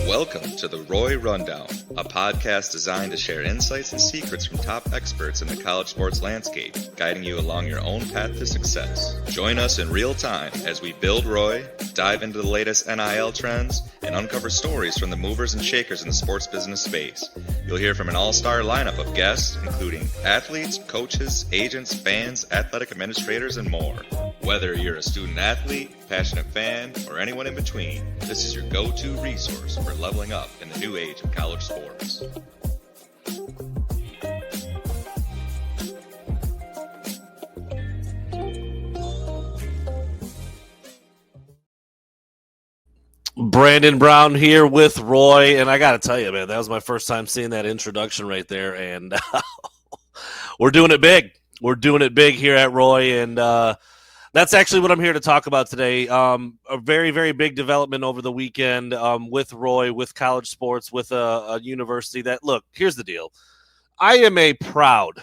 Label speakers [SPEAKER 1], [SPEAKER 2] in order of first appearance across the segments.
[SPEAKER 1] Welcome to the Roy Rundown, a podcast designed to share insights and secrets from top experts in the college sports landscape, guiding you along your own path to success. Join us in real time as we build Roy, dive into the latest NIL trends, and uncover stories from the movers and shakers in the sports business space. You'll hear from an all-star lineup of guests, including athletes, coaches, agents, fans, athletic administrators, and more. Whether you're a student athlete, passionate fan, or anyone in between, this is your go-to resource for leveling up in the new age of college sports.
[SPEAKER 2] Brandon Brown here with Roy, and I got to tell you, man, that was my first time seeing that introduction right there, and we're doing it big. We're doing it big here at Roy, and that's actually what I'm here to talk about today. A very, very big development over the weekend with Roy, with college sports, with a university that, look, here's the deal. I am a proud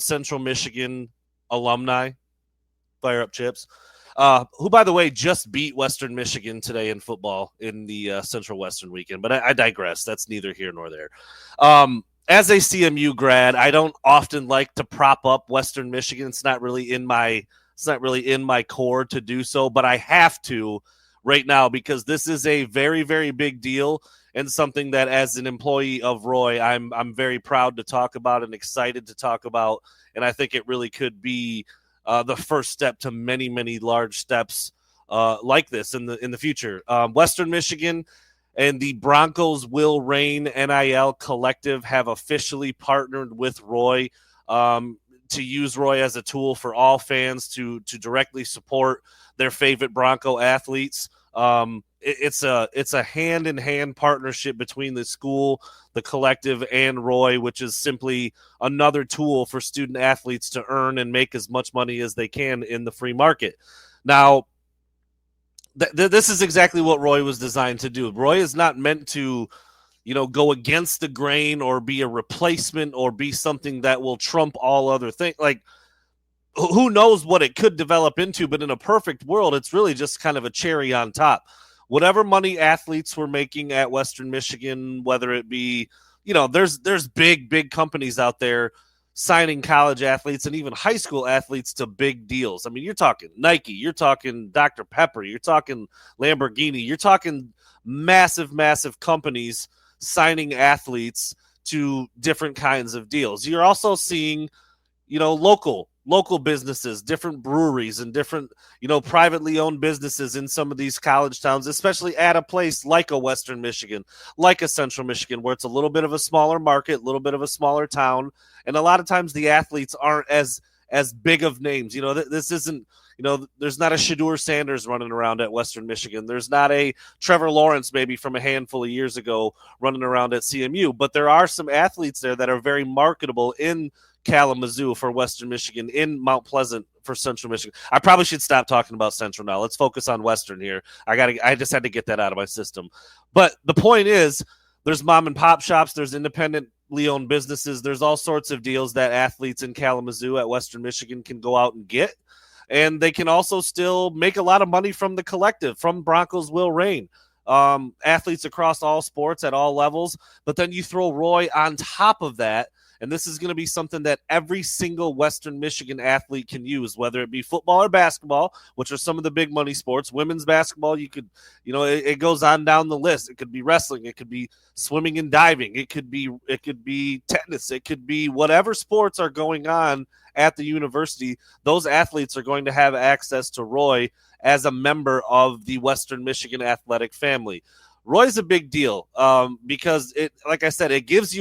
[SPEAKER 2] Central Michigan alumni, fire up chips, who, by the way, just beat Western Michigan today in football in the Central Western weekend. But I digress. That's neither here nor there. As a CMU grad, I don't often like to prop up Western Michigan. It's not really in my core to do so, but I have to right now because this is a very, very big deal and something that as an employee of Roy, I'm very proud to talk about and excited to talk about. And I think it really could be the first step to many, many large steps like this in the future. Western Michigan and the Broncos Will Reign NIL Collective have officially partnered with Roy to use Roy as a tool for all fans to directly support their favorite Bronco athletes. It's a hand-in-hand partnership between the school, the collective, and Roy, which is simply another tool for student athletes to earn and make as much money as they can in the free market. Now, this is exactly what Roy was designed to do. Roy is not meant to go against the grain or be a replacement or be something that will trump all other things. Like, who knows what it could develop into, but in a perfect world, it's really just kind of a cherry on top. Whatever money athletes were making at Western Michigan, whether it be, there's big companies out there signing college athletes and even high school athletes to big deals. I mean, you're talking Nike, you're talking Dr. Pepper, you're talking Lamborghini, you're talking massive companies signing athletes to different kinds of deals. You're also seeing, local businesses, different breweries and different, privately owned businesses in some of these college towns, especially at a place like a Western Michigan, like a Central Michigan, where it's a little bit of a smaller market, a little bit of a smaller town. And a lot of times the athletes aren't as big of names. This isn't, there's not a Shedeur Sanders running around at Western Michigan. There's not a Trevor Lawrence maybe from a handful of years ago running around at CMU. But there are some athletes there that are very marketable in Kalamazoo for Western Michigan, in Mount Pleasant for Central Michigan. I probably should stop talking about Central now. Let's focus on Western here. I just had to get that out of my system. But the point is, there's mom and pop shops, there's independently owned businesses, there's all sorts of deals that athletes in Kalamazoo at Western Michigan can go out and get. And they can also still make a lot of money from the collective, from Broncos Will Reign. Athletes across all sports at all levels. But then you throw Roy on top of that, and this is going to be something that every single Western Michigan athlete can use, whether it be football or basketball, which are some of the big money sports. Women's basketball, you could, it goes on down the list. It could be wrestling. It could be swimming and diving. It could be tennis. It could be whatever sports are going on at the university. Those athletes are going to have access to Roy as a member of the Western Michigan athletic family. Roy's a big deal because like I said, it gives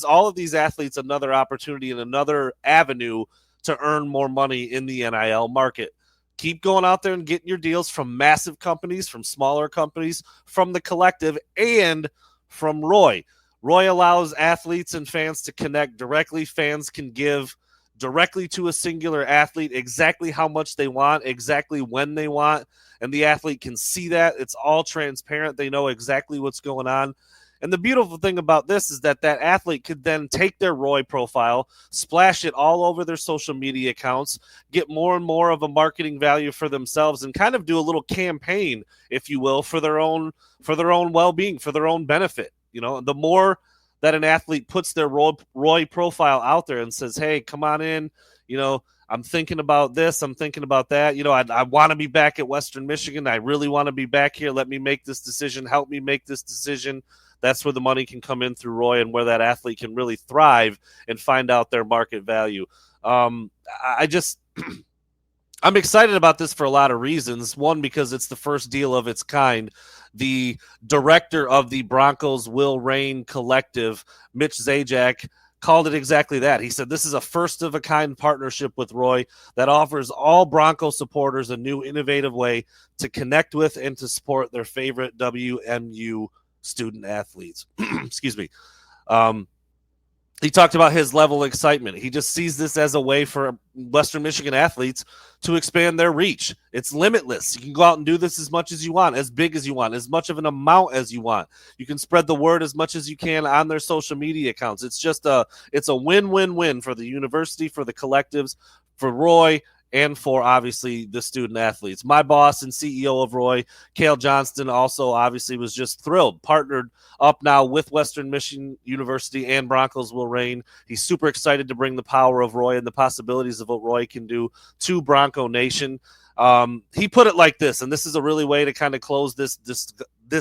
[SPEAKER 2] all of these athletes another opportunity and another avenue to earn more money in the NIL market. Keep going out there and getting your deals from massive companies, from smaller companies, from the collective, and from Roy. Roy allows athletes and fans to connect directly. Fans can give directly to a singular athlete exactly how much they want, exactly when they want, and the athlete can see that. It's all transparent. They know exactly what's going on. And the beautiful thing about this is that athlete could then take their Roy profile, splash it all over their social media accounts, get more and more of a marketing value for themselves, and kind of do a little campaign, if you will, for their own well-being, for their own benefit. The more that an athlete puts their Roy profile out there and says, hey, come on in, I'm thinking about this, I'm thinking about that. I want to be back at Western Michigan. I really want to be back here. Let me make this decision. Help me make this decision. That's where the money can come in through Roy and where that athlete can really thrive and find out their market value. I'm excited about this for a lot of reasons. One, because it's the first deal of its kind. The director of the Broncos Will Reign Collective, Mitch Zajac, called it exactly that. He said, this is a first-of-a-kind partnership with Roy that offers all Bronco supporters a new innovative way to connect with and to support their favorite WMU student athletes. Excuse me. He talked about his level of excitement. He just sees this as a way for Western Michigan athletes to expand their reach. It's limitless. You can go out and do this as much as you want, as big as you want, as much of an amount as you want. You can spread the word as much as you can on their social media accounts. It's a win-win-win for the university, for the collectives, for Roy, and for, obviously, the student athletes. My boss and CEO of Roy, Cale Johnston, also obviously was just thrilled. Partnered up now with Western Michigan University and Broncos Will Reign. He's super excited to bring the power of Roy and the possibilities of what Roy can do to Bronco Nation. He put it like this, and this is a really way to kind of close this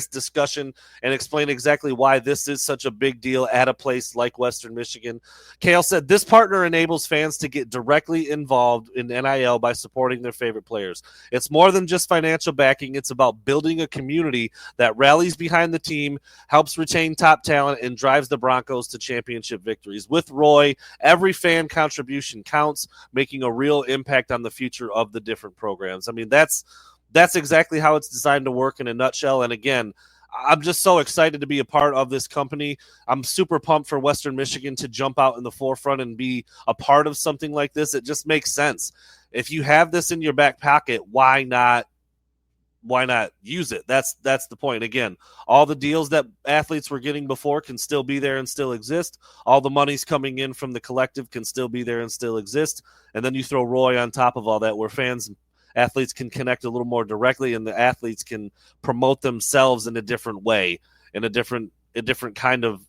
[SPEAKER 2] discussion and explain exactly why this is such a big deal at a place like Western Michigan. Cale said, this partner enables fans to get directly involved in NIL by supporting their favorite players. It's more than just financial backing. It's about building a community that rallies behind the team, helps retain top talent, and drives the Broncos to championship victories. With Roy, every fan contribution counts, making a real impact on the future of the different programs. I mean, that's exactly how it's designed to work in a nutshell. And again, I'm just so excited to be a part of this company. I'm super pumped for Western Michigan to jump out in the forefront and be a part of something like this. It just makes sense. If you have this in your back pocket, why not use it? That's the point. Again, all the deals that athletes were getting before can still be there and still exist. All the money's coming in from the collective can still be there and still exist. And then you throw Roy on top of all that, where athletes can connect a little more directly, and the athletes can promote themselves in a different way, in a different kind of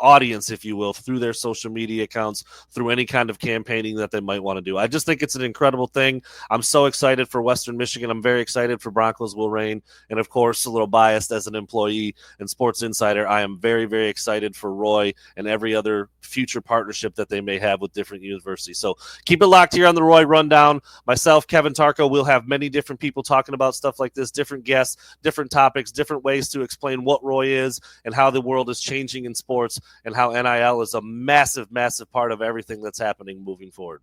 [SPEAKER 2] audience, if you will, through their social media accounts, through any kind of campaigning that they might want to do. I just think it's an incredible thing. I'm so excited for Western Michigan. I'm very excited for Broncos Will Reign. And of course, a little biased as an employee and sports insider, I am very, very excited for Roy and every other future partnership that they may have with different universities. So keep it locked here on the Roy Rundown. Myself, Kevin Tarko, will have many different people talking about stuff like this, different guests, different topics, different ways to explain what Roy is and how the world is changing in sports, and how NIL is a massive, massive part of everything that's happening moving forward.